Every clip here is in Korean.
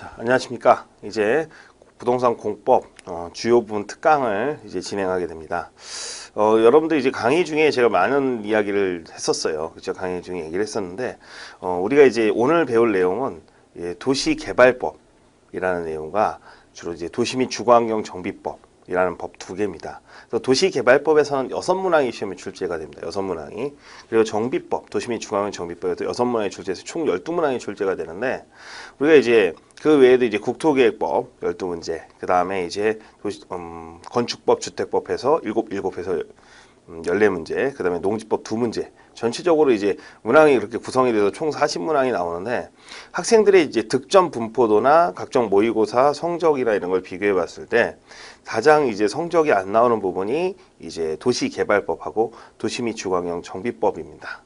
자, 안녕하십니까. 이제 부동산 공법 주요 부분 특강을 이제 진행하게 됩니다. 여러분들 이제 강의 중에 제가 많은 이야기를 했었어요. 그죠? 강의 중에 얘기를 했었는데, 우리가 이제 오늘 배울 내용은 도시개발법이라는 내용과 주로 이제 도시 및 주거환경 정비법이라는 법 두 개입니다. 그래서 도시개발법에서는 6문항이 시험에 출제가 됩니다. 6문항이. 그리고 정비법, 도시 및 주거환경 정비법에도 6문항이 출제해서 총 12문항이 출제가 되는데, 우리가 이제 그 외에도 이제 국토계획법 12문제, 그 다음에 이제 건축법, 주택법 해서 7해서 14문제, 그 다음에 농지법 2문제, 전체적으로 이제 문항이 그렇게 구성이 돼서 총 40문항이 나오는데, 학생들의 이제 득점 분포도나 각종 모의고사 성적이나 이런 걸 비교해 봤을 때 가장 이제 성적이 안 나오는 부분이 이제 도시개발법하고 도시 및 주거환경 정비법입니다.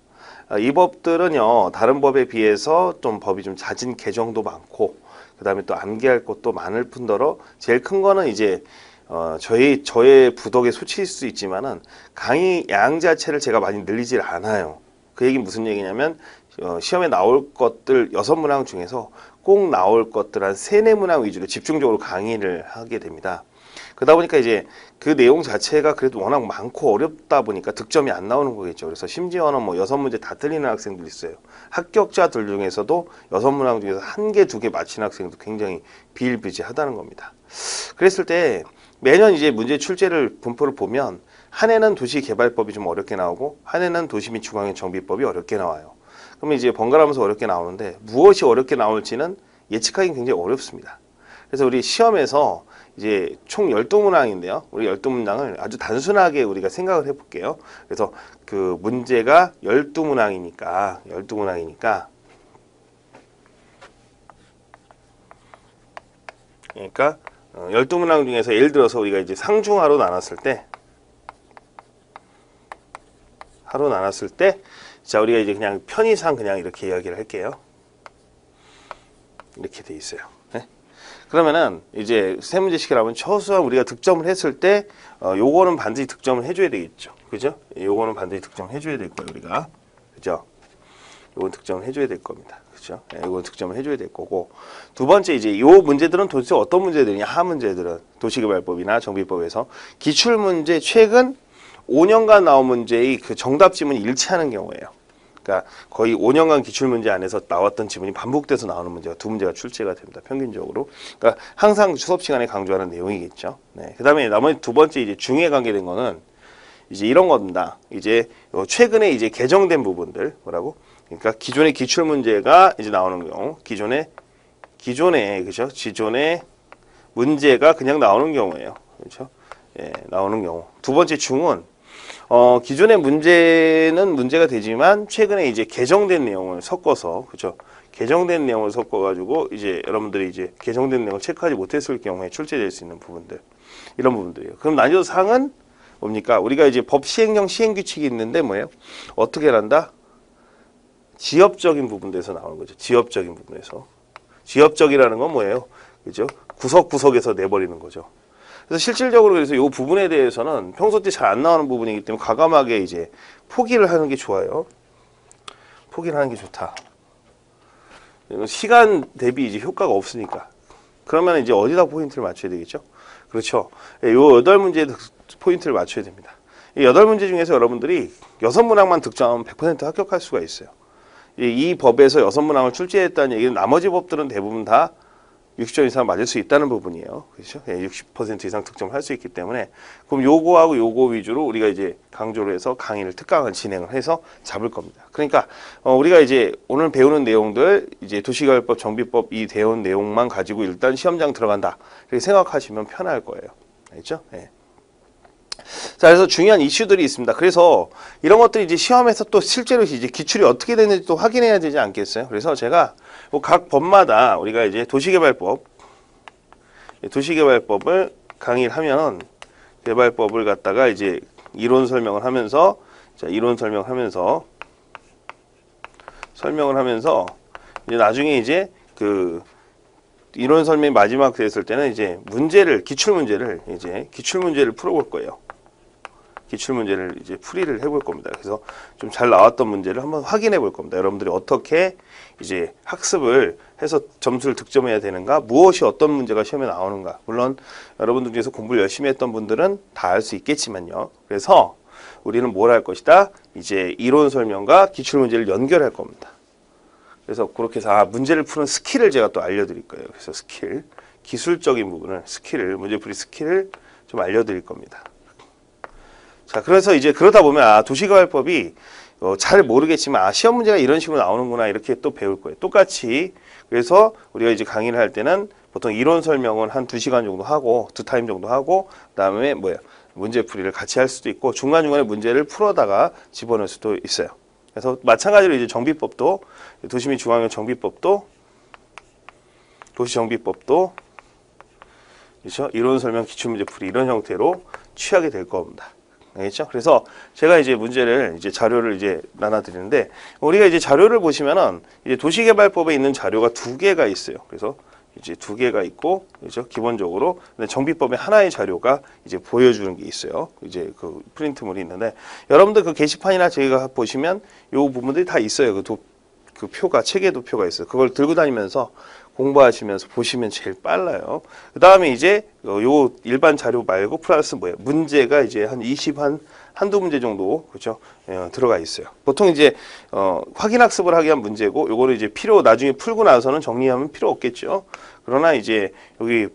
이 법들은요, 다른 법에 비해서 좀 법이 좀 잦은 개정도 많고, 그 다음에 또 암기할 것도 많을 뿐더러 제일 큰 거는 이제 저의 부덕에 소치일 수 있지만은 강의 양 자체를 제가 많이 늘리질 않아요. 그 얘기는 무슨 얘기냐면 시험에 나올 것들 6문항 중에서 꼭 나올 것들 한 3-4문항 위주로 집중적으로 강의를 하게 됩니다. 그러다 보니까 이제 그 내용 자체가 그래도 워낙 많고 어렵다 보니까 득점이 안 나오는 거겠죠. 그래서 심지어는 뭐 6문제 다 틀리는 학생도 있어요. 합격자들 중에서도 6문항 중에서 1개, 2개 맞히는 학생도 굉장히 비일비재하다는 겁니다. 그랬을 때 매년 이제 문제 출제를 분포를 보면 한 해는 도시개발법이 좀 어렵게 나오고 한 해는 도시 및 주거환경 정비법이 어렵게 나와요. 그러면 이제 번갈아가면서 어렵게 나오는데 무엇이 어렵게 나올지는 예측하기 굉장히 어렵습니다. 그래서 우리 시험에서 이제 총 12문항인데요. 우리 12문항을 아주 단순하게 우리가 생각을 해볼게요. 그래서 그 문제가 12문항이니까 그러니까 12문항 중에서 예를 들어서 우리가 이제 상중하로 나눴을 때 자, 우리가 이제 그냥 편의상 그냥 이렇게 이야기를 할게요. 이렇게 돼 있어요. 네? 그러면은 이제 세 문제씩을 하면 최소한 우리가 득점을 했을 때 요거는 반드시 득점을 해줘야 되겠죠. 그죠? 요거는 반드시 득점을 해줘야 될 거예요, 우리가. 그죠? 요건 득점을 해줘야 될 겁니다. 그죠? 네, 요건 득점을 해줘야 될 거고. 두 번째 이제 요 문제들은 도대체 어떤 문제들이냐? 하 문제들은 도시개발법이나 정비법에서 기출문제 최근 5년간 나온 문제의 그 정답 지문이 일치하는 경우예요. 그러니까 거의 5년간 기출문제 안에서 나왔던 지문이 반복돼서 나오는 문제가 2문제가 출제가 됩니다. 평균적으로. 그러니까 항상 수업 시간에 강조하는 내용이겠죠. 네. 그다음에 나머지 두 번째 이제 중에 관계된 거는 이제 이런 겁니다. 이제 최근에 이제 개정된 부분들 뭐라고? 그러니까 기존의 기출문제가 이제 나오는 경우, 기존의 그죠? 기존의 문제가 그냥 나오는 경우예요. 그렇죠? 예, 나오는 경우. 두 번째 중은 기존의 문제는 문제가 되지만 최근에 이제 개정된 내용을 섞어서 그죠? 개정된 내용을 섞어가지고 이제 여러분들이 이제 개정된 내용을 체크하지 못했을 경우에 출제될 수 있는 부분들 이런 부분들이에요. 그럼 난이도 상은 뭡니까? 우리가 이제 법 시행령 시행 규칙이 있는데 뭐예요? 어떻게 한다? 지엽적인 부분에서 나오는 거죠. 지엽적인 부분에서. 지엽적이라는 건 뭐예요? 그죠? 구석구석에서 내버리는 거죠. 그래서 실질적으로 그래서 이 부분에 대해서는 평소 때 잘 안 나오는 부분이기 때문에 과감하게 이제 포기를 하는 게 좋아요. 포기를 하는 게 좋다. 시간 대비 이제 효과가 없으니까. 그러면 이제 어디다 포인트를 맞춰야 되겠죠? 그렇죠. 요 8문제에 포인트를 맞춰야 됩니다. 이 8문제 중에서 여러분들이 6문항만 득점하면 100% 합격할 수가 있어요. 이 법에서 6문항을 출제했다는 얘기는 나머지 법들은 대부분 다 60점 이상 맞을 수 있다는 부분이에요. 그렇죠? 60% 이상 득점을 할 수 있기 때문에 그럼 요거하고 요거 위주로 우리가 이제 강조를 해서 강의를 특강을 진행을 해서 잡을 겁니다. 그러니까 우리가 이제 오늘 배우는 내용들 이제 도시개발법, 정비법 이 배운 내용만 가지고 일단 시험장 들어간다 이렇게 생각하시면 편할 거예요. 알겠죠? 네. 자, 그래서 중요한 이슈들이 있습니다. 그래서 이런 것들이 이제 시험에서 또 실제로 이제 기출이 어떻게 되는지 또 확인해야 되지 않겠어요? 그래서 제가 각 법마다 우리가 이제 도시개발법을 강의를 하면 개발법을 갖다가 이제 이론 설명을 하면서 자, 이론 설명하면서 이제 나중에 이제 그 이론 설명이 마지막 됐을 때는 이제 기출문제를 풀어볼 거예요. 기출문제를 이제 풀이를 해볼 겁니다. 그래서 좀 잘 나왔던 문제를 한번 확인해 볼 겁니다. 여러분들이 어떻게 이제 학습을 해서 점수를 득점해야 되는가? 무엇이 어떤 문제가 시험에 나오는가? 물론 여러분들 중에서 공부를 열심히 했던 분들은 다 알 수 있겠지만요. 그래서 우리는 뭘 할 것이다? 이제 이론 설명과 기출문제를 연결할 겁니다. 그래서 그렇게 해서 문제를 푸는 스킬을 제가 또 알려드릴 거예요. 그래서 스킬, 기술적인 부분을, 스킬을, 문제풀이 스킬을 좀 알려드릴 겁니다. 자, 그래서 이제 그러다 보면 도시개발법이 잘 모르겠지만 시험 문제가 이런 식으로 나오는구나 이렇게 또 배울 거예요. 똑같이. 그래서 우리가 이제 강의를 할 때는 보통 이론 설명은 한 2시간 정도 하고 2타임 정도 하고 그다음에 문제풀이를 같이 할 수도 있고 중간중간에 문제를 풀어다가 집어넣을 수도 있어요. 그래서 마찬가지로 이제 정비법도 도시 및 중앙형 정비법도 도시정비법도 그렇죠? 이론 설명 기출문제풀이 이런 형태로 취하게 될 겁니다. 알겠죠? 그래서 제가 이제 문제를 이제 자료를 이제 나눠드리는데 우리가 이제 자료를 보시면은 이제 도시개발법에 있는 자료가 2개가 있어요. 그래서 이제 2개가 있고 그렇죠? 기본적으로 근데 정비법에 하나의 자료가 이제 보여주는 게 있어요. 이제 그 프린트물이 있는데 여러분들 그 게시판이나 저희가 보시면 요 부분들이 다 있어요. 그 표가 체계도표가 있어요. 그걸 들고 다니면서 공부하시면서 보시면 제일 빨라요. 그 다음에 이제 요 일반 자료 말고 플러스 문제가 이제 한두 문제 정도 그렇죠? 들어가 있어요. 보통 이제 확인학습을 하기 위한 문제고 요거를 이제 나중에 풀고 나서는 정리하면 필요 없겠죠. 그러나 이제 여기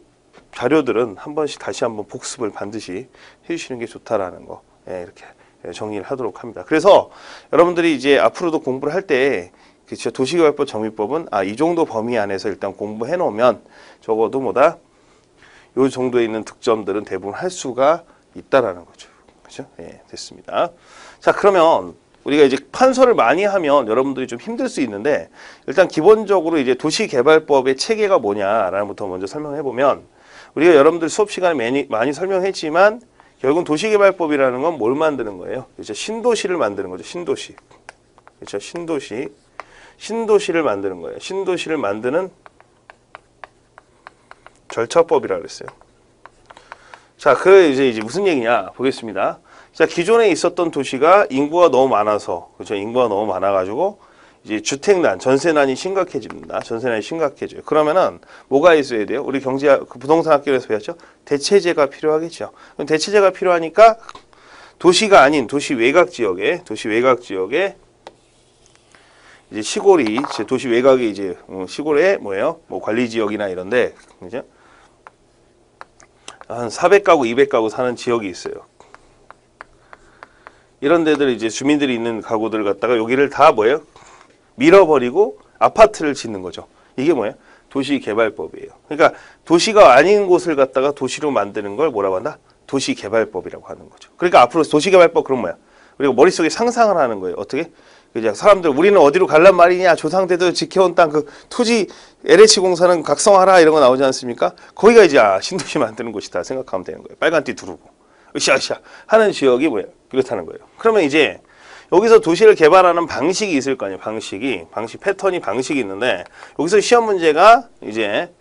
자료들은 한 번씩 다시 한번 복습을 반드시 해주시는 게 좋다라는 거 이렇게 정리를 하도록 합니다. 그래서 여러분들이 이제 앞으로도 공부를 할 때 그렇죠. 도시개발법 정비법은 이 정도 범위 안에서 일단 공부해 놓으면 적어도 요 정도에 있는 득점들은 대부분 할 수가 있다라는 거죠. 그렇죠? 예, 됐습니다. 자, 그러면 우리가 이제 판서를 많이 하면 여러분들이 좀 힘들 수 있는데 일단 기본적으로 이제 도시개발법의 체계가 뭐냐라는 부터 먼저 설명해 보면 우리가 여러분들 수업 시간에 많이 설명했지만 결국은 도시개발법이라는 건 뭘 만드는 거예요? 그렇죠? 신도시를 만드는 거죠. 신도시. 그렇죠? 신도시를 만드는 거예요. 신도시를 만드는 절차법이라고 그랬어요. 자, 이제 무슨 얘기냐 보겠습니다. 자, 기존에 있었던 도시가 인구가 너무 많아서, 그렇죠? 인구가 너무 많아가지고 이제 주택난, 전세난이 심각해집니다. 전세난이 심각해져요. 그러면은 뭐가 있어야 돼요? 우리 부동산 학교에서 배웠죠? 대체제가 필요하겠죠. 그럼 대체제가 필요하니까 도시가 아닌 도시 외곽 지역에 이제 시골이 도시 외곽에 이제 시골에 관리 지역이나 이런데 그죠? 한 400가구, 200가구 사는 지역이 있어요. 이런 데들 이제 주민들이 있는 가구들 갖다가 여기를 다 밀어버리고 아파트를 짓는 거죠. 이게 도시개발법이에요. 그러니까 도시가 아닌 곳을 갖다가 도시로 만드는 걸 뭐라고 한다? 도시개발법이라고 하는 거죠. 그러니까 앞으로 도시개발법 그럼 우리가 머릿속에 상상을 하는 거예요. 어떻게? 그냥 사람들 우리는 어디로 갈란 말이냐 조상대들 지켜온 땅 그 토지 LH 공사는 각성하라 이런 거 나오지 않습니까? 거기가 이제 신도시 만드는 곳이다 생각하면 되는 거예요. 빨간띠 두르고 으쌰으쌰 하는 지역이 그렇다는 거예요. 그러면 이제 여기서 도시를 개발하는 방식이 있을 거 아니에요. 방식 패턴이 있는데 여기서 시험 문제가 이제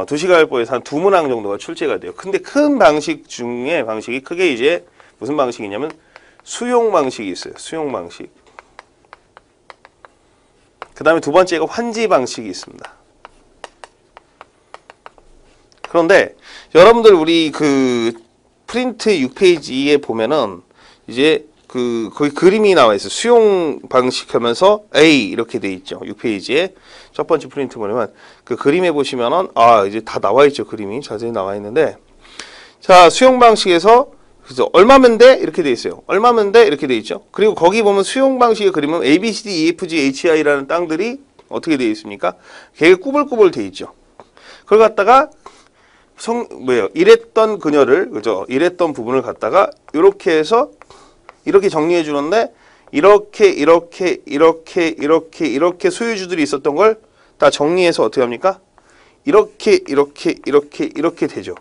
도시개발법에서 한 2문항 정도가 출제가 돼요. 근데 큰 방식 중에 방식이 크게 이제 무슨 방식이냐면 수용 방식이 있어요. 수용 방식. 그 다음에 두 번째가 환지 방식이 있습니다. 그런데 여러분들 우리 그 프린트 6페이지에 보면은 이제 거기 그림이 나와 있어요. 수용 방식 하면서 A 이렇게 돼 있죠. 6페이지에 첫 번째 프린트 보면 그 그림에 보시면은 이제 다 나와 있죠. 그림이 자세히 나와 있는데 자, 수용 방식에서 그래서 얼마면 돼? 이렇게 돼 있어요. 얼마면 돼? 이렇게 돼 있죠. 그리고 거기 보면 수용 방식의 그림은 A, B, C, D, E, F, G, H, I라는 땅들이 어떻게 돼 있습니까? 되게 꾸불꾸불 돼 있죠. 그걸 갖다가 이랬던 그녀를 그죠? 이랬던 부분을 갖다가 이렇게 해서 이렇게 정리해 주는데 이렇게 소유주들이 있었던 걸 다 정리해서 어떻게 합니까? 이렇게 되죠.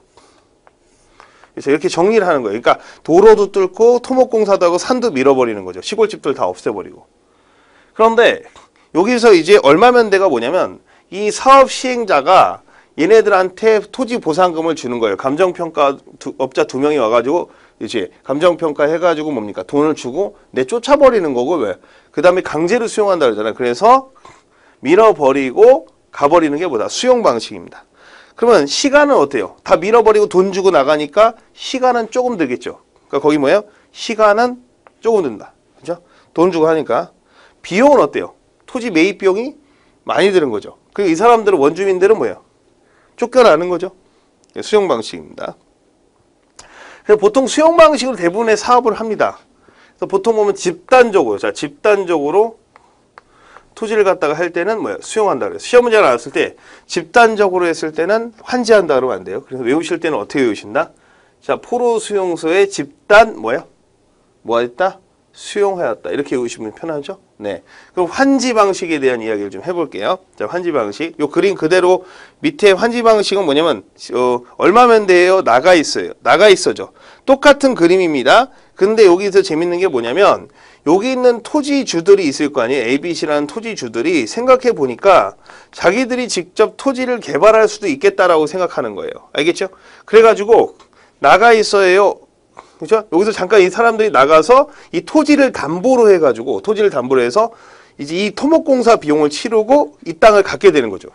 그래서 이렇게 정리를 하는 거예요. 그러니까 도로도 뚫고 토목공사도 하고 산도 밀어버리는 거죠. 시골집들 다 없애버리고. 그런데 여기서 이제 얼마면 돼가 뭐냐면 이 사업 시행자가 얘네들한테 토지 보상금을 주는 거예요. 감정평가 업자 2명이 와가지고 이제 감정평가 해가지고 뭡니까? 돈을 주고 내쫓아버리는 거고 왜? 그 다음에 강제로 수용한다 그러잖아요. 그래서 밀어버리고 가버리는 게 뭐다? 수용 방식입니다. 그러면 시간은 어때요? 다 밀어버리고 돈 주고 나가니까 시간은 조금 들겠죠. 그러니까 거기 뭐예요? 시간은 조금 든다. 그죠? 돈 주고 하니까. 비용은 어때요? 토지 매입 비용이 많이 드는 거죠. 그리고 이 사람들은 원주민들은 뭐예요? 쫓겨나는 거죠. 수용 방식입니다. 그래서 보통 수용 방식으로 대부분의 사업을 합니다. 그래서 보통 보면 집단적으로, 자, 집단적으로 토지를 갖다가 할 때는 뭐예요? 수용한다 그래요. 시험 문제가 나왔을 때 집단적으로 했을 때는 환지한다 그러면 안 돼요. 그래서 외우실 때는 어떻게 외우신다? 자, 포로 수용소의 집단 뭐예요? 뭐 했다? 수용하였다. 이렇게 외우시면 편하죠? 네. 그럼 환지 방식에 대한 이야기를 좀 해볼게요. 자, 환지 방식. 요 그림 그대로 밑에 환지 방식은 뭐냐면, 얼마면 돼요? 나가 있어요. 나가 있어죠. 똑같은 그림입니다. 근데 여기서 재밌는 게 뭐냐면, 여기 있는 토지주들이 있을 거 아니에요? ABC라는 토지주들이 생각해 보니까 자기들이 직접 토지를 개발할 수도 있겠다라고 생각하는 거예요. 알겠죠? 그래가지고, 나가 있어요. 그죠? 여기서 잠깐 이 사람들이 나가서 이 토지를 담보로 해가지고, 토지를 담보로 해서 이제 이 토목공사 비용을 치르고 이 땅을 갖게 되는 거죠.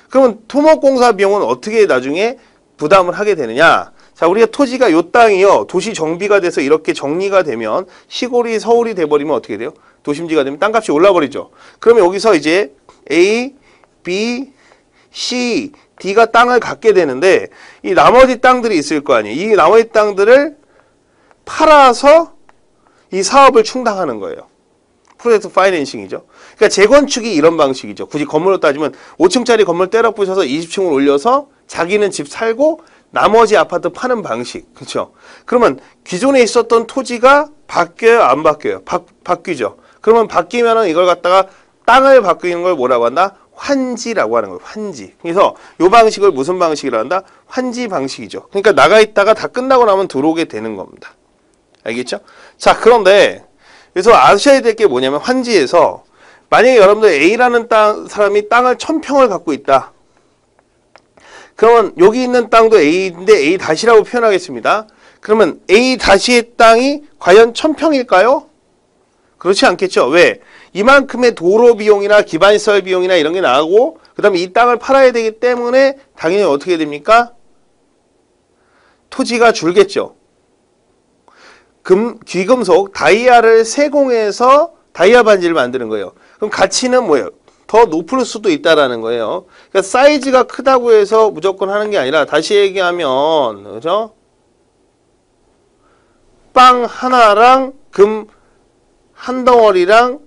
그러면 토목공사 비용은 어떻게 나중에 부담을 하게 되느냐? 자, 우리가 토지가 요 땅이요, 도시 정비가 돼서 이렇게 정리가 되면 시골이 서울이 돼버리면 어떻게 돼요? 도심지가 되면 땅값이 올라버리죠. 그러면 여기서 이제 A, B, C, D가 땅을 갖게 되는데 이 나머지 땅들이 있을 거 아니에요. 이 나머지 땅들을 팔아서 이 사업을 충당하는 거예요. 프로젝트 파이낸싱이죠. 그러니까 재건축이 이런 방식이죠. 굳이 건물로 따지면 5층짜리 건물 때려 부셔서 20층을 올려서 자기는 집 살고 나머지 아파트 파는 방식. 그렇죠? 그러면 기존에 있었던 토지가 바뀌어요? 안 바뀌어요? 바뀌죠. 그러면 바뀌면은 이걸 갖다가 땅을 바뀌는 걸 뭐라고 한다? 환지라고 하는 거예요. 환지. 그래서 이 방식을 무슨 방식이라고 한다? 환지 방식이죠. 그러니까 나가 있다가 다 끝나고 나면 들어오게 되는 겁니다. 알겠죠? 자, 그런데 그래서 아셔야 될 게 뭐냐면 환지에서 만약에 여러분들 A라는 사람이 땅을 1000평을 갖고 있다. 그러면 여기 있는 땅도 A인데 A 다시라고 표현하겠습니다. 그러면 A 다시의 땅이 과연 1000평일까요? 그렇지 않겠죠. 왜? 이만큼의 도로 비용이나 기반시설 비용이나 이런 게 나가고 그 다음에 이 땅을 팔아야 되기 때문에 당연히 어떻게 됩니까? 토지가 줄겠죠. 귀금속, 다이아를 세공해서 다이아 반지를 만드는 거예요. 그럼 가치는 뭐예요? 더 높을 수도 있다라는 거예요. 그러니까 사이즈가 크다고 해서 무조건 하는 게 아니라 다시 얘기하면 그죠? 빵 하나랑 금 한 덩어리랑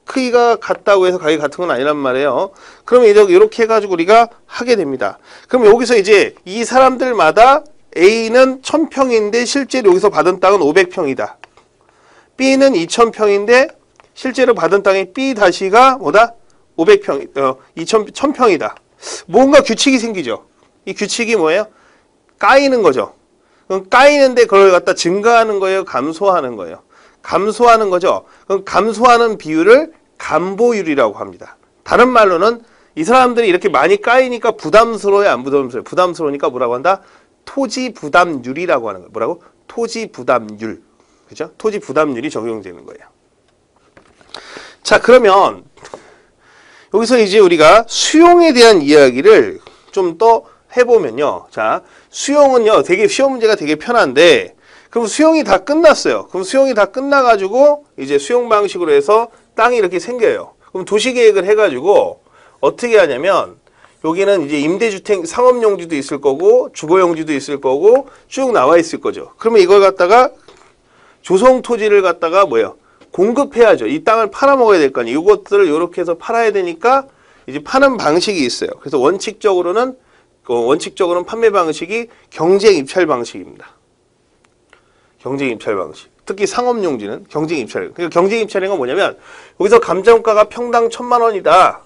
크기가 같다고 해서 가격이 같은 건 아니란 말이에요. 그러면 이렇게 해가지고 우리가 하게 됩니다. 그럼 여기서 이제 이 사람들마다 A는 1000평인데 실제로 여기서 받은 땅은 500평이다. B는 2000평인데 실제로 받은 땅이 B 다시가 뭐다? 500평, 1000평이다. 뭔가 규칙이 생기죠. 이 규칙이 뭐예요? 까이는 거죠. 그럼 까이는데 그걸 갖다 증가하는 거예요? 감소하는 거예요? 감소하는 거죠. 그럼 감소하는 비율을 감보율이라고 합니다. 다른 말로는 이 사람들이 이렇게 많이 까이니까 부담스러워요? 안 부담스러워요? 부담스러우니까 뭐라고 한다? 토지 부담률이라고 하는 거예요. 뭐라고? 토지 부담률. 그죠? 토지 부담률이 적용되는 거예요. 자, 그러면 여기서 이제 우리가 수용에 대한 이야기를 좀 더 해보면요. 자, 수용은요, 되게 시험 문제가 되게 편한데, 그럼 수용이 다 끝났어요. 그럼 수용이 다 끝나가지고 이제 수용 방식으로 해서 땅이 이렇게 생겨요. 그럼 도시계획을 해가지고 어떻게 하냐면 여기는 이제 임대주택, 상업용지도 있을 거고 주거용지도 있을 거고 쭉 나와 있을 거죠. 그러면 이걸 갖다가 조성토지를 갖다가 뭐예요? 공급해야죠. 이 땅을 팔아먹어야 될 거 아니에요. 이것들을 이렇게 해서 팔아야 되니까 이제 파는 방식이 있어요. 그래서 원칙적으로는 판매 방식이 경쟁 입찰 방식입니다. 경쟁 입찰 방식. 특히 상업용지는 경쟁 입찰. 그러니까 경쟁 입찰인 건 뭐냐면 여기서 감정가가 평당 1000만 원이다.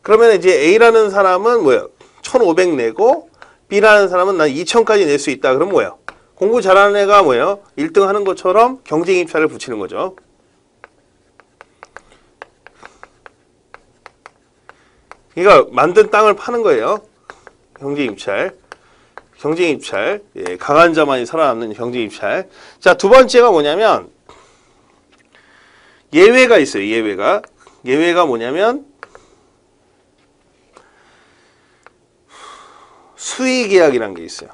그러면 이제 A라는 사람은 뭐예요? 1500 내고 B라는 사람은 난 2000까지 낼 수 있다. 그럼 뭐예요? 공부 잘하는 애가 뭐예요? 1등 하는 것처럼 경쟁 입찰을 붙이는 거죠. 그러니까 만든 땅을 파는 거예요. 경쟁 입찰. 경쟁 입찰. 예, 강한 자만이 살아남는 경쟁 입찰. 자, 두 번째가 뭐냐면 예외가 있어요. 예외가. 예외가 뭐냐면 수의계약이라는 게 있어요.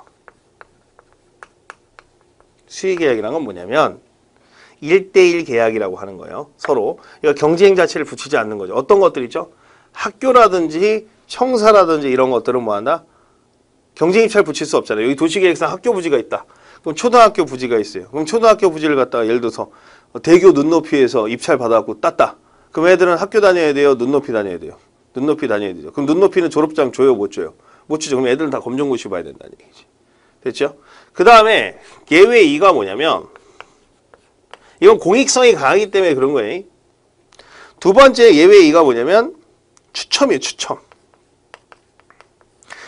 수의계약이라는 건 뭐냐면 1대1 계약이라고 하는 거예요. 서로. 그러니까 경쟁 자체를 붙이지 않는 거죠. 어떤 것들 있죠? 학교라든지 청사라든지 이런 것들은 뭐한다? 경쟁 입찰 붙일 수 없잖아요. 여기 도시계획상 학교 부지가 있다. 그럼 초등학교 부지가 있어요. 그럼 초등학교 부지를 갖다가 예를 들어서 대교 눈높이에서 입찰 받아갖고 땄다. 그럼 애들은 학교 다녀야 돼요? 눈높이 다녀야 돼요? 눈높이 다녀야 되죠. 그럼 눈높이는 졸업장 줘요? 못 줘요? 못 주죠. 그럼 애들은 다 검정고시 봐야 된다는 얘기지. 됐죠? 그 다음에 예외 2가 뭐냐면 이건 공익성이 강하기 때문에 그런 거예요. 두 번째 예외 2가 뭐냐면 추첨이에요. 추첨.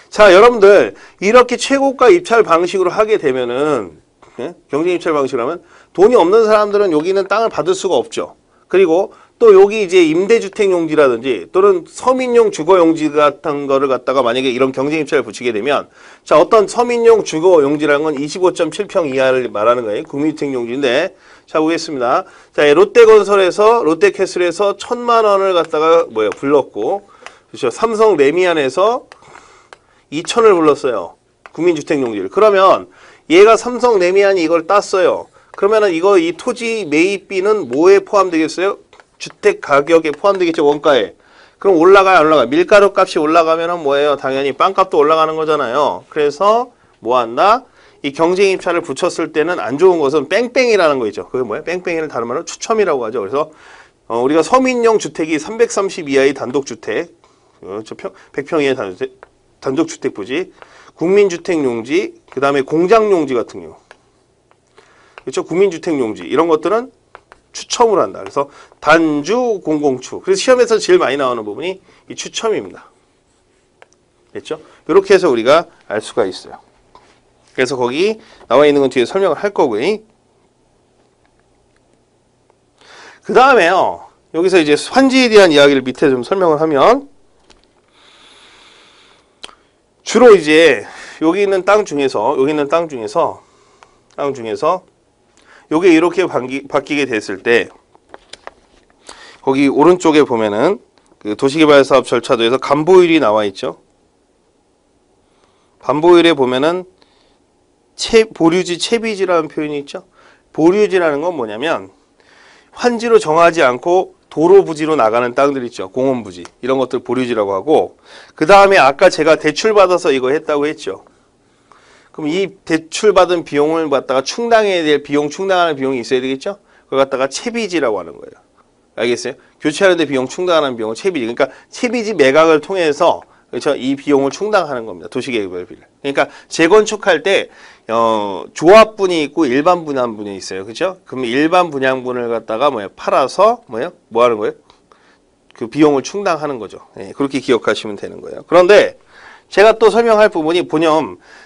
자, 여러분들 이렇게 최고가 입찰 방식으로 하게 되면은 경쟁 입찰 방식으로 하면 돈이 없는 사람들은 여기 있는 땅을 받을 수가 없죠. 그리고 또 여기 이제 임대주택 용지라든지 또는 서민용 주거 용지 같은 거를 갖다가 만약에 이런 경쟁 입찰을 붙이게 되면 자, 어떤 서민용 주거 용지라는 건 25.7평 이하를 말하는 거예요. 국민주택 용지인데 자, 보겠습니다. 자, 롯데건설에서 롯데캐슬에서 1,000만 원을 갖다가 불렀고 그렇죠. 삼성 레미안에서 2,000을 불렀어요. 국민주택 용지를. 그러면 얘가 삼성 레미안이 이걸 땄어요. 그러면은 이 토지 매입비는 뭐에 포함되겠어요? 주택 가격에 포함되겠죠, 원가에. 그럼 올라가요, 안 올라가요? 밀가루 값이 올라가면은 뭐예요? 당연히 빵값도 올라가는 거잖아요. 그래서 뭐 한다? 이 경쟁 입찰을 붙였을 때는 안 좋은 것은 뺑뺑이라는 거 있죠. 그게 뭐예요? 뺑뺑이는 다른 말로 추첨이라고 하죠. 그래서 우리가 서민용 주택이 330 이하의 단독주택, 100평 이하의 단독주택 부지, 국민주택 용지, 그 다음에 공장 용지 같은 경우. 그렇죠? 국민주택 용지. 이런 것들은 추첨을 한다. 그래서 단주, 공공추. 그래서 시험에서 제일 많이 나오는 부분이 이 추첨입니다. 됐죠? 이렇게 해서 우리가 알 수가 있어요. 그래서 거기 나와 있는 건 뒤에 설명을 할 거고요. 그 다음에요. 여기서 이제 환지에 대한 이야기를 밑에 좀 설명을 하면 주로 이제 여기 있는 땅 중에서 요게 이렇게 바뀌게 됐을 때 거기 오른쪽에 보면은 그 도시개발사업 절차도에서 간보율이 나와 있죠. 간보율에 보면은 보류지 채비지라는 표현이 있죠. 보류지라는 건 뭐냐면 환지로 정하지 않고 도로 부지로 나가는 땅들 있죠. 공원 부지. 이런 것들 보류지라고 하고 그 다음에 아까 제가 대출받아서 이거 했다고 했죠. 그럼 이 대출받은 비용을 갖다가 충당해야 될 비용, 충당하는 비용이 있어야 되겠죠? 그걸 갖다가 채비지라고 하는 거예요. 알겠어요? 교체하는데 비용 충당하는 비용을 채비지. 그러니까 채비지 매각을 통해서 그렇죠? 이 비용을 충당하는 겁니다. 도시개발비를. 그러니까 재건축할 때 조합분이 있고 일반 분양분이 있어요. 그렇죠? 그럼 일반 분양분을 갖다가 팔아서 뭐 하는 거예요? 그 비용을 충당하는 거죠. 예, 그렇게 기억하시면 되는 거예요. 그런데 제가 또 설명할 부분이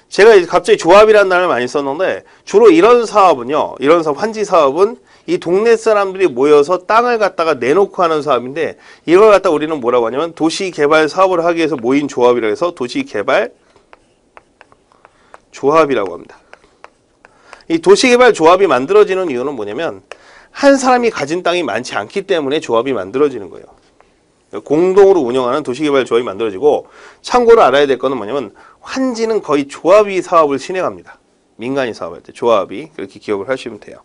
제가 갑자기 조합이라는 단어를 많이 썼는데 주로 이런 사업은요. 이런 사업, 환지 사업은 이 동네 사람들이 모여서 땅을 갖다가 내놓고 하는 사업인데 이걸 갖다 우리는 뭐라고 하냐면 도시개발 사업을 하기 위해서 모인 조합이라고 해서 도시개발 조합이라고 합니다. 이 도시개발 조합이 만들어지는 이유는 뭐냐면 한 사람이 가진 땅이 많지 않기 때문에 조합이 만들어지는 거예요. 공동으로 운영하는 도시개발 조합이 만들어지고 참고로 알아야 될 거는 뭐냐면 환지는 거의 조합이 사업을 진행합니다. 민간이 사업할 때 조합이 그렇게 기억을 하시면 돼요.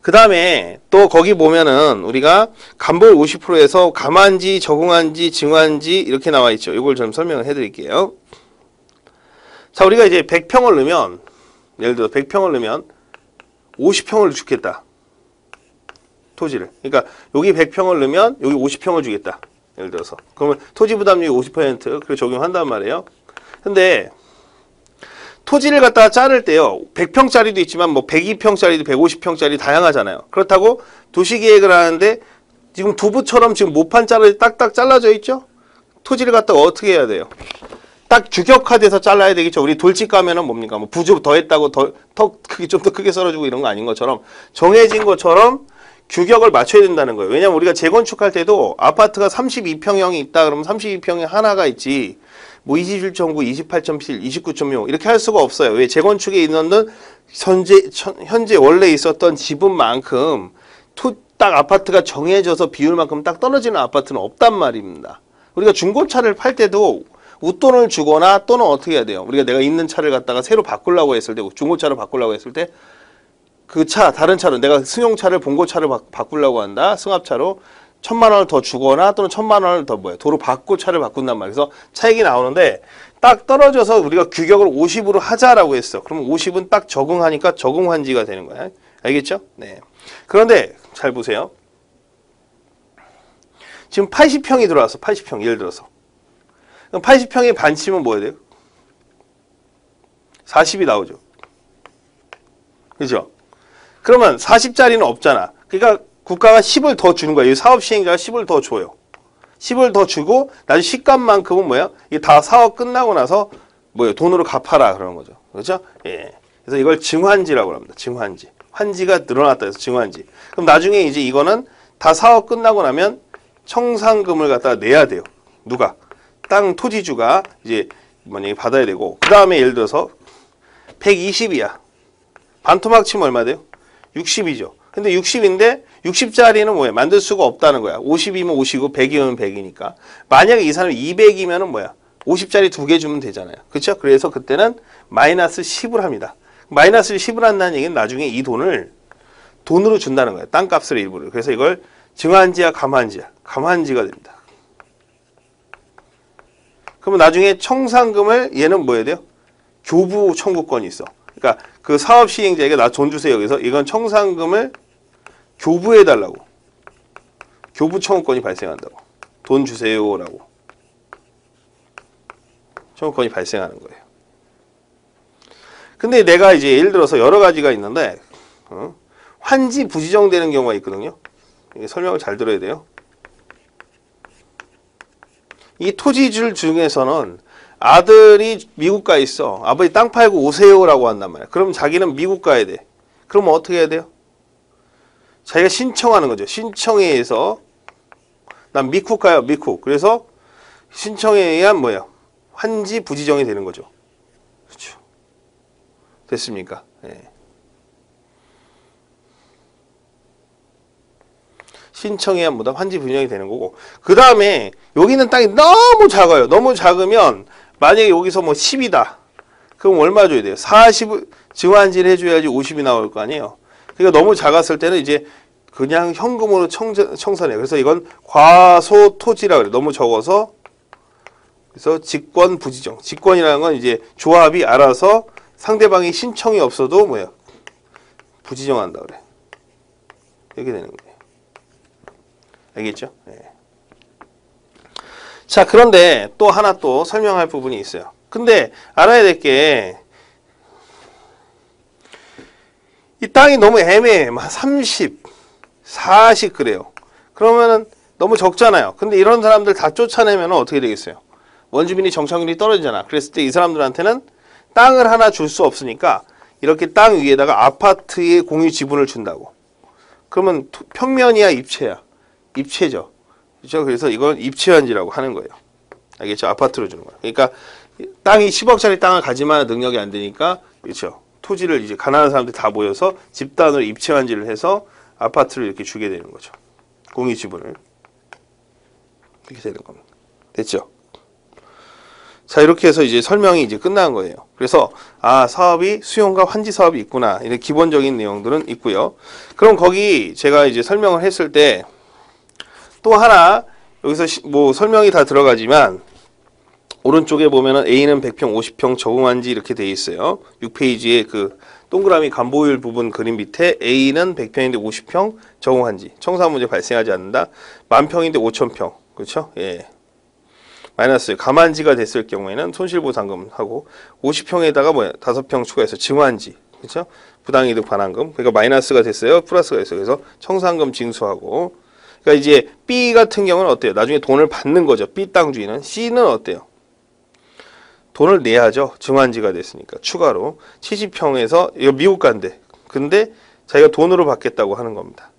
그 다음에 또 거기 보면은 우리가 간보율 50%에서 감환지, 적응한지, 증환지 이렇게 나와 있죠. 이걸 좀 설명을 해드릴게요. 자, 우리가 이제 100평을 넣으면 예를 들어 100평을 넣으면 50평을 주겠다. 토지를. 그러니까 여기 100평을 넣으면 여기 50평을 주겠다. 예를 들어서. 그러면 토지 부담률이 50% 그렇게 적용한단 말이에요. 근데 토지를 갖다가 자를 때요. 100평짜리도 있지만 102평짜리도 150평짜리 다양하잖아요. 그렇다고 도시계획을 하는데 지금 두부처럼 지금 모판 딱딱 잘라져 있죠? 토지를 갖다가 어떻게 해야 돼요? 딱 규격화돼서 잘라야 되겠죠. 우리 돌집 가면은 뭡니까? 부조 더 했다고 좀 더 크게 썰어주고 이런 거 아닌 것처럼 정해진 것처럼 규격을 맞춰야 된다는 거예요. 왜냐면 우리가 재건축할 때도 아파트가 32평형이 있다 그러면 32평에 하나가 있지 27.9, 28.7, 29.6 이렇게 할 수가 없어요. 왜? 재건축에 있는 현재 원래 있었던 지분만큼 딱 아파트가 정해져서 비율만큼 딱 떨어지는 아파트는 없단 말입니다. 우리가 중고차를 팔 때도 웃돈을 주거나 또는 어떻게 해야 돼요? 우리가 내가 있는 차를 갖다가 새로 바꾸려고 했을 때, 중고차로 바꾸려고 했을 때 그 차, 다른 차로 내가 승용차를 봉고차를 바꾸려고 한다. 승합차로 1,000만 원을 더 주거나 또는 1,000만 원을 더 도로 받고 차를 바꾼단 말이에요. 그래서 차익이 나오는데 딱 떨어져서 우리가 규격을 50으로 하자라고 했어. 그러면 50은 딱 적응하니까 적응환지가 되는 거야. 알겠죠? 네. 그런데 잘 보세요. 지금 80평이 들어왔어. 80평 예를 들어서. 그럼 80평의 반치면 뭐 해야 돼요? 40이 나오죠. 그죠? 그러면 40짜리는 없잖아. 그러니까 국가가 10을 더 주는 거야. 이 사업 시행자가 10을 더 줘요. 10을 더 주고 나중에 시값만큼은 뭐야? 이게 다 사업 끝나고 나서 뭐예요? 돈으로 갚아라 그러는 거죠. 그렇죠? 예. 그래서 이걸 증환지라고 합니다. 증환지. 환지가 늘어났다 해서 증환지. 그럼 나중에 이제 이거는 다 사업 끝나고 나면 청산금을 갖다가 내야 돼요. 누가? 땅 토지주가 이제 만약에 받아야 되고 그 다음에 예를 들어서 120이야. 반토막 치면 얼마 돼요? 60이죠. 근데 60인데 60짜리는 뭐야? 만들 수가 없다는 거야. 50이면 50이고 100이면 100이니까. 만약에 이 사람이 200이면은 뭐야? 50짜리 2개 주면 되잖아요. 그렇죠? 그래서 그때는 마이너스 10을 합니다. 마이너스 10을 한다는 얘기는 나중에 이 돈을 돈으로 준다는 거예요. 땅값을 일부를. 그래서 이걸 증환지야 감환지야? 감환지가 됩니다. 그러면 나중에 청산금을 얘는 뭐 해야 돼요? 교부 청구권이 있어. 그러니까 그 사업 시행자에게 나 돈 주세요. 그래서 이건 청산금을 교부해 달라고. 교부 청구권이 발생한다고. 돈 주세요라고. 청구권이 발생하는 거예요. 근데 내가 이제 예를 들어서 여러 가지가 있는데 환지 부지정되는 경우가 있거든요. 이게 설명을 잘 들어야 돼요. 이 토지줄 중에서는 아들이 미국 가 있어. 아버지 땅 팔고 오세요라고 한단 말이야. 그럼 자기는 미국 가야 돼. 그러면 어떻게 해야 돼요? 자기가 신청하는 거죠. 신청에 의해서 난 미국 가요. 미국. 그래서 신청에 의한 뭐야? 환지 부지정이 되는 거죠. 그렇죠. 됐습니까? 네. 신청에 의한 뭐다? 환지 부지정이 되는 거고. 그 다음에 여기 있는 땅이 너무 작아요. 너무 작으면 만약에 여기서 뭐 10이다. 그럼 얼마 줘야 돼요? 40 증환지를 해줘야지 50이 나올 거 아니에요. 그러니까 너무 작았을 때는 이제 그냥 현금으로 청산해요. 그래서 이건 과소토지라고 그래요. 너무 적어서. 그래서 직권 부지정. 직권이라는 건 이제 조합이 알아서 상대방이 신청이 없어도 뭐야? 부지정한다 그래. 이렇게 되는 거예요. 알겠죠? 네. 자, 그런데 또 하나 또 설명할 부분이 있어요. 근데 알아야 될 게 이 땅이 너무 애매해. 막 30, 40 그래요. 그러면은 너무 적잖아요. 근데 이런 사람들 다 쫓아내면 어떻게 되겠어요? 원주민이 정착률이 떨어지잖아. 그랬을 때 이 사람들한테는 땅을 하나 줄 수 없으니까 이렇게 땅 위에다가 아파트의 공유 지분을 준다고. 그러면 평면이야 입체야? 입체죠. 그렇죠? 그래서 이건 입체환지라고 하는 거예요. 알겠죠? 아파트로 주는 거예요. 그러니까 땅이 10억짜리 땅을 가지만 능력이 안 되니까 그렇죠? 토지를 이제 가난한 사람들이 다 모여서 집단으로 입체환지를 해서 아파트를 이렇게 주게 되는 거죠. 공유 지분을. 이렇게 되는 겁니다. 됐죠? 자, 이렇게 해서 이제 설명이 이제 끝난 거예요. 그래서 사업이 수용과 환지 사업이 있구나. 이런 기본적인 내용들은 있고요. 그럼 거기 제가 이제 설명을 했을 때 또 하나 여기서 뭐 설명이 다 들어가지만 오른쪽에 보면은 A는 100평, 50평 적응환지 이렇게 돼 있어요. 6페이지에 그 동그라미 간보율 부분 그림 밑에 A는 100평인데 50평 적응환지. 청산 문제 발생하지 않는다. 10,000평인데 5,000평. 그렇죠? 예. 마이너스 감환지가 됐을 경우에는 손실보상금하고 50평에다가 뭐야? 5평 추가해서 증환지. 그렇죠? 부당이득 반환금. 그러니까 마이너스가 됐어요. 플러스가 됐어요. 그래서 청산금 징수하고 그러니까 이제 B 같은 경우는 어때요? 나중에 돈을 받는 거죠. B 땅 주인은. C는 어때요? 돈을 내야죠. 증환지가 됐으니까. 추가로 70평에서 이거 미국 간대. 근데 자기가 돈으로 받겠다고 하는 겁니다.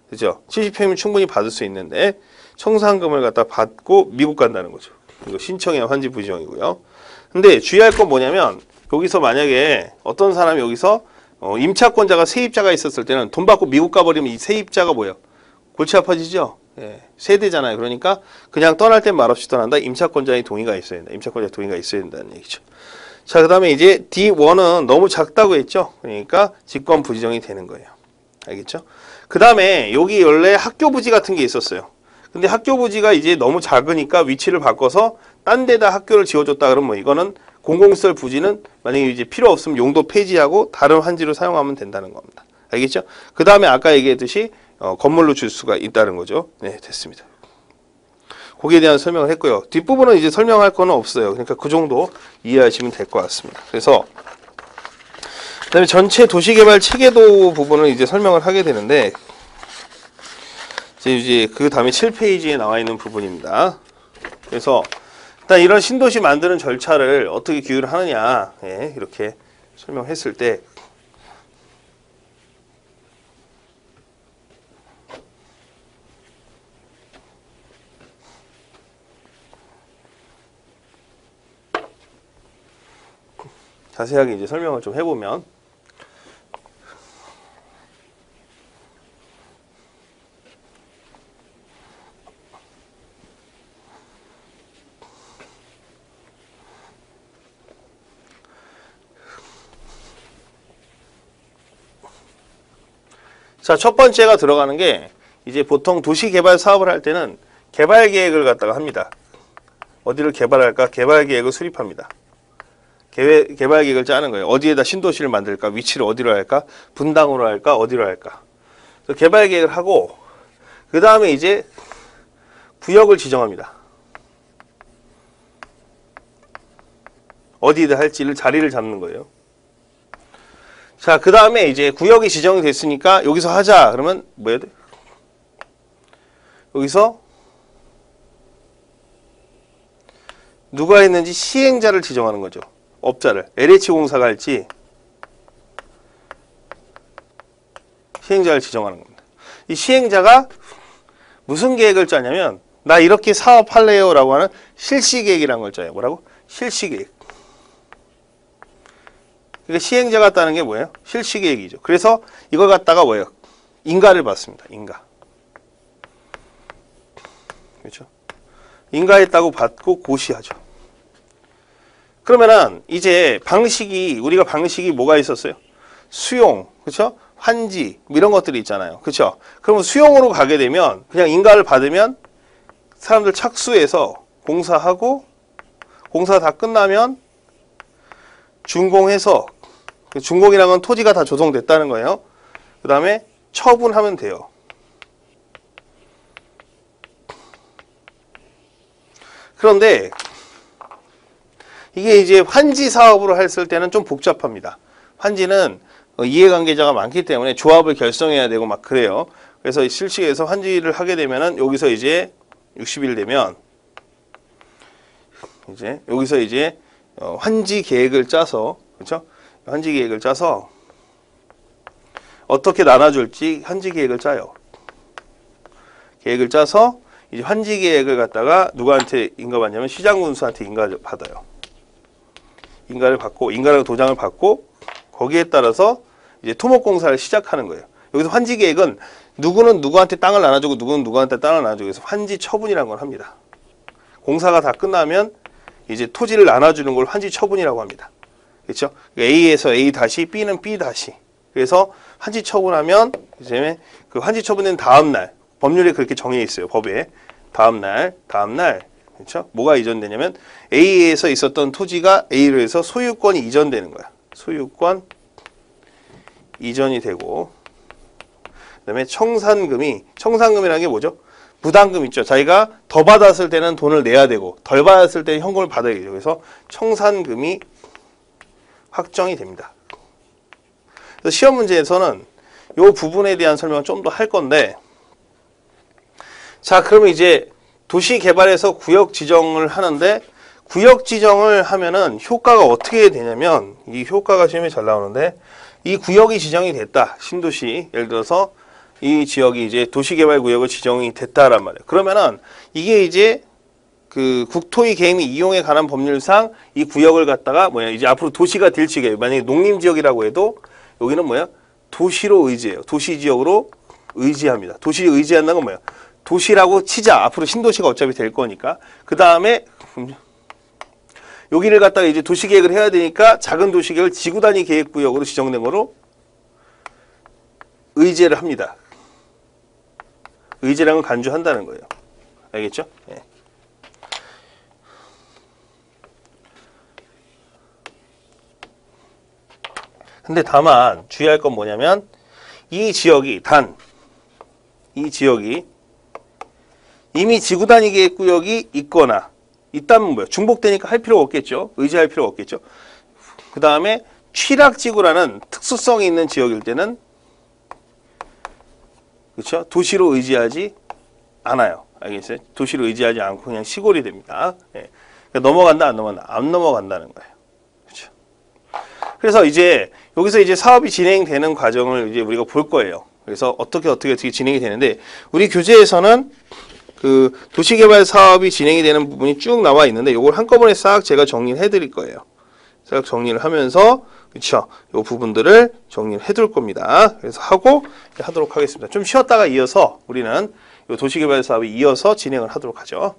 그죠? 70평이면 충분히 받을 수 있는데 청산금을 갖다 받고 미국 간다는 거죠. 이거 신청해야 환지 부지정이고요. 근데 주의할 건 뭐냐면 여기서 만약에 어떤 사람이 여기서 임차권자가 세입자가 있었을 때는 돈 받고 미국 가버리면 이 세입자가 뭐예요? 골치 아파지죠? 예, 세대잖아요. 그러니까 그냥 떠날 땐 말없이 떠난다. 임차권자의 동의가 있어야 된다. 임차권자의 동의가 있어야 된다는 얘기죠. 자, 그 다음에 이제 D1은 너무 작다고 했죠. 그러니까 직권 부지정이 되는 거예요. 알겠죠? 그 다음에 여기 원래 학교 부지 같은 게 있었어요. 근데 학교 부지가 이제 너무 작으니까 위치를 바꿔서 딴 데다 학교를 지어줬다 그러면 뭐 이거는 공공시설 부지는 만약에 이제 필요 없으면 용도 폐지하고 다른 환지로 사용하면 된다는 겁니다. 알겠죠? 그 다음에 아까 얘기했듯이 건물로 줄 수가 있다는 거죠. 네, 됐습니다. 거기에 대한 설명을 했고요. 뒷부분은 이제 설명할 거는 없어요. 그러니까 그 정도 이해하시면 될 것 같습니다. 그래서 그다음에 전체 도시개발 체계도 부분을 이제 설명을 하게 되는데 이제 그 다음에 7페이지에 나와 있는 부분입니다. 그래서 일단 이런 신도시 만드는 절차를 어떻게 규율을 하느냐, 예, 이렇게 설명했을 때 자세하게 이제 설명을 좀 해보면 자, 첫 번째가 들어가는 게 이제 보통 도시개발 사업을 할 때는 개발계획을 갖다가 합니다. 어디를 개발할까? 개발계획을 수립합니다. 개발계획을 짜는 거예요. 어디에다 신도시를 만들까? 위치를 어디로 할까? 분당으로 할까? 어디로 할까? 그래서 개발계획을 하고 그 다음에 이제 구역을 지정합니다. 어디에다 할지를 자리를 잡는 거예요. 자, 그 다음에 이제 구역이 지정이 됐으니까 여기서 하자. 그러면 뭐 해야 돼? 여기서 누가 했는지 시행자를 지정하는 거죠. 업자를. LH공사가 할지 시행자를 지정하는 겁니다. 이 시행자가 무슨 계획을 짜냐면 나 이렇게 사업할래요 라고 하는 실시계획이라는 걸 짜요. 뭐라고? 실시계획. 그러니까 시행자가 따는 게 뭐예요? 실시계획이죠. 그래서 이걸 갖다가 뭐예요? 인가를 받습니다. 인가. 그렇죠? 인가했다고 받고 고시하죠. 그러면은 이제 우리가 방식이 뭐가 있었어요? 수용, 그렇죠? 환지 뭐 이런 것들이 있잖아요. 그렇죠? 그러면 수용으로 가게 되면 그냥 인가를 받으면 사람들 착수해서 공사하고 공사 다 끝나면 준공해서 준공이라는 건 토지가 다 조성됐다는 거예요. 그 다음에 처분하면 돼요. 그런데 이게 이제 환지 사업으로 했을 때는 좀 복잡합니다. 환지는 이해관계자가 많기 때문에 조합을 결성해야 되고 막 그래요. 그래서 실시에서 환지를 하게 되면은 여기서 이제 60일 되면 이제 여기서 이제 환지 계획을 짜서 그렇죠? 환지 계획을 짜서 어떻게 나눠줄지 환지 계획을 짜요. 계획을 짜서 이제 환지 계획을 갖다가 누구한테 인가받냐면 시장군수한테 인가를 받아요. 인가를 받고 인가라고 도장을 받고 거기에 따라서 이제 토목공사를 시작하는 거예요. 여기서 환지 계획은 누구는 누구한테 땅을 나눠주고 누구는 누구한테 땅을 나눠주고 해서 환지 처분이라는 걸 합니다. 공사가 다 끝나면 이제 토지를 나눠주는 걸 환지 처분이라고 합니다. 그렇죠? A에서 A 다시 B는 B 다시. 그래서 환지 처분하면 이제 그 환지 처분된 다음 날 법률에 그렇게 정해 있어요. 법에 다음 날 그렇죠? 뭐가 이전되냐면 A에서 있었던 토지가 A로 해서 소유권이 이전되는 거야. 소유권 이전이 되고 그다음에 청산금이라는 게 뭐죠? 부담금 있죠. 자기가 더 받았을 때는 돈을 내야 되고 덜 받았을 때는 현금을 받아야 되죠. 그래서 청산금이 확정이 됩니다. 그래서 시험 문제에서는 이 부분에 대한 설명을 좀 더 할 건데 자, 그러면 이제 도시 개발에서 구역 지정을 하는데 구역 지정을 하면은 효과가 어떻게 되냐면 이 효과가 시험에 잘 나오는데 이 구역이 지정이 됐다. 신도시 예를 들어서 이 지역이 이제 도시개발구역을 지정이 됐다란 말이에요. 그러면은 이게 이제 그 국토의 계획 및 이용에 관한 법률상 이 구역을 갖다가 이제 앞으로 도시가 될 지역이에요. 만약에 농림지역이라고 해도 여기는 도시로 의지해요. 도시지역으로 의지합니다. 도시 의지한다는 건 도시라고 치자. 앞으로 신도시가 어차피 될 거니까. 그 다음에 여기를 갖다가 이제 도시계획을 해야 되니까 작은 도시계획을 지구단위 계획구역으로 지정된 거로 의제를 합니다. 의제랑은 간주한다는 거예요. 알겠죠? 예. 근데 다만 주의할 건 뭐냐면 이 지역이 이미 지구단위 계획구역이 있거나 있다면 뭐예요? 중복되니까 할 필요가 없겠죠. 의지할 필요가 없겠죠. 그 다음에 취락지구라는 특수성이 있는 지역일 때는 그렇죠? 도시로 의지하지 않아요. 알겠어요? 도시로 의지하지 않고 그냥 시골이 됩니다. 예. 그러니까 넘어간다, 안 넘어간다? 안 넘어간다는 거예요. 그렇죠? 그래서 이제 여기서 이제 사업이 진행되는 과정을 이제 우리가 볼 거예요. 그래서 어떻게 진행이 되는데 우리 교재에서는 그 도시개발 사업이 진행이 되는 부분이 쭉 나와 있는데 이걸 한꺼번에 싹 제가 정리를 해드릴 거예요. 싹 정리를 하면서 그렇죠. 이 부분들을 정리를 해둘 겁니다. 그래서 하도록 하겠습니다. 좀 쉬었다가 이어서 우리는 이 도시개발 사업이 이어서 진행을 하도록 하죠.